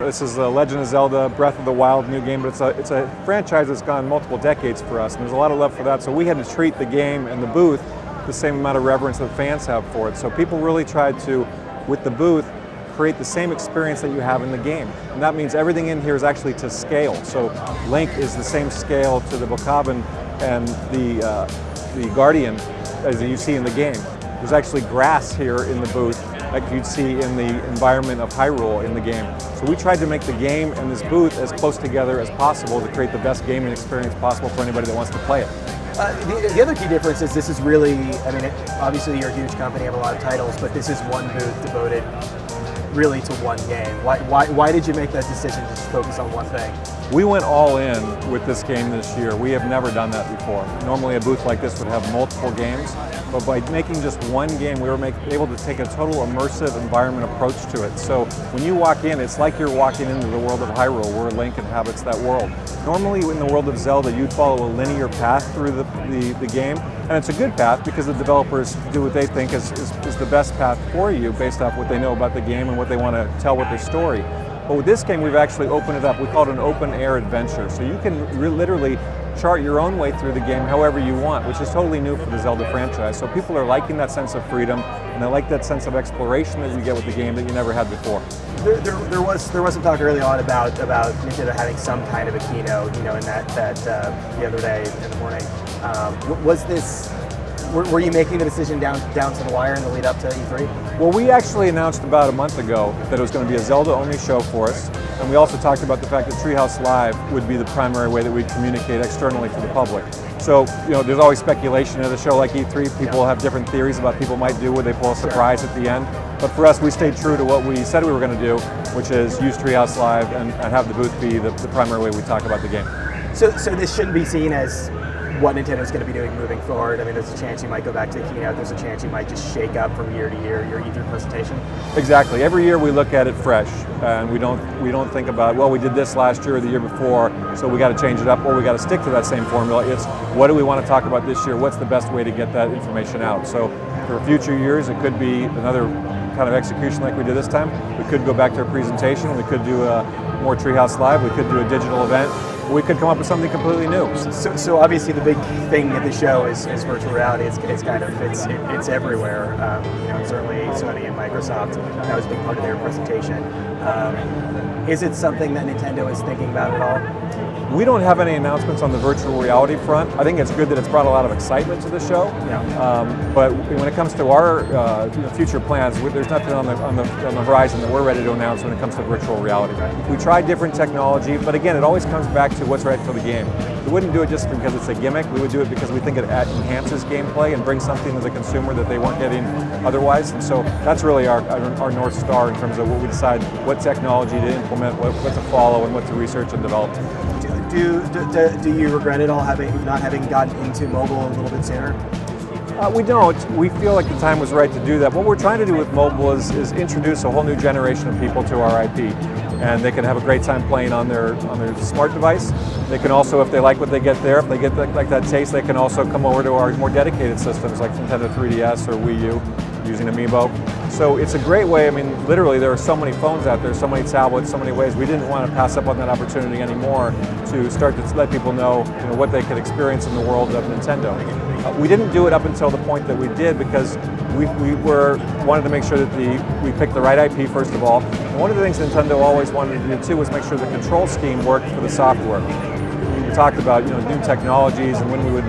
This is The Legend of Zelda Breath of the Wild new game, but it's a franchise that's gone multiple decades for us, and there's a lot of love for that, so we had to treat the game and the booth the same amount of reverence that fans have for it. So people really tried to, with the booth, create the same experience that you have in the game. And that means everything in here is actually to scale. So Link is the same scale to the Bokoblin and the Guardian as you see in the game. There's actually grass here in the booth like you'd see in the environment of Hyrule in the game. So we tried to make the game and this booth as close together as possible to create the best gaming experience possible for anybody that wants to play it. The other key difference is this is really, I mean, obviously you're a huge company, have a lot of titles, but this is one booth devoted really to one game. Why did you make that decision to just focus on one thing? We went all in with this game this year. We have never done that before. Normally a booth like this would have multiple games, but by making just one game, we were able to take a total immersive environment approach to it. So when you walk in, it's like you're walking into the world of Hyrule, where Link inhabits that world. Normally in the world of Zelda, you'd follow a linear path through the game, and it's a good path because the developers do what they think is the best path for you based off what they know about the game and what they want to tell with their story. But with this game, we've actually opened it up. We call it an open-air adventure. So you can literally chart your own way through the game however you want, which is totally new for the Zelda franchise. So people are liking that sense of freedom, and they like that sense of exploration that you get with the game that you never had before. There was some talk early on about Nintendo having some kind of a keynote, in that the other day in the morning. Were you making the decision down to the wire in the lead up to E3? Well, we actually announced about a month ago that it was going to be a Zelda-only show for us, and we also talked about the fact that Treehouse Live would be the primary way that we'd communicate externally to the public. So, there's always speculation at a show like E3. People have different theories about people might do where they pull a surprise at the end. But for us, we stayed true to what we said we were going to do, which is use Treehouse Live and have the booth be the primary way we talk about the game. So this shouldn't be seen as what Nintendo's going to be doing moving forward. I mean, there's a chance you might go back to the keynote. There's a chance you might just shake up from year to year your E3 presentation. Exactly. Every year we look at it fresh, and we don't think about, well, we did this last year or the year before, so we got to change it up, or we got to stick to that same formula. It's what do we want to talk about this year? What's the best way to get that information out? So for future years, it could be another kind of execution like we did this time. We could go back to a presentation. We could do a more Treehouse Live. We could do a digital event. We could come up with something completely new. So obviously the big thing at the show is virtual reality. It's everywhere. Certainly Sony and Microsoft, that was a big part of their presentation. Is it something that Nintendo is thinking about at all? We don't have any announcements on the virtual reality front. I think it's good that it's brought a lot of excitement to the show. Yeah. But when it comes to our future plans, there's nothing on the horizon that we're ready to announce when it comes to virtual reality. We tried different technology, but again, it always comes back to what's right for the game. We wouldn't do it just because it's a gimmick. We would do it because we think it enhances gameplay and brings something to the consumer that they weren't getting otherwise. And so that's really our North Star in terms of what we decide, what technology to implement, what to follow, and what to research and develop. Do you regret it all not having gotten into mobile a little bit sooner? We don't. We feel like the time was right to do that. What we're trying to do with mobile is introduce a whole new generation of people to our IP. And they can have a great time playing on their smart device. They can also, if they like what they get there, if they get like that taste, they can also come over to our more dedicated systems like Nintendo 3DS or Wii U using Amiibo. So it's a great way. I mean, literally there are so many phones out there, so many tablets, so many ways. We didn't want to pass up on that opportunity anymore to start to let people know, what they could experience in the world of Nintendo. We didn't do it up until the point that we did because we wanted to make sure that we picked the right IP first of all. And one of the things Nintendo always wanted to do too was make sure the control scheme worked for the software. We talked about new technologies and when we would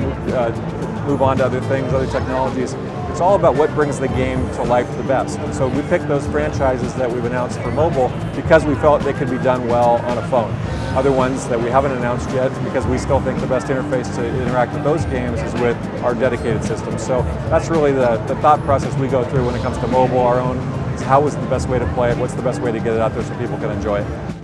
move on to other things, other technologies. It's all about what brings the game to life the best. And so we picked those franchises that we've announced for mobile because we felt they could be done well on a phone. Other ones that we haven't announced yet because we still think the best interface to interact with those games is with our dedicated systems. So that's really the thought process we go through when it comes to mobile. Our own is how is the best way to play it, what's the best way to get it out there so people can enjoy it.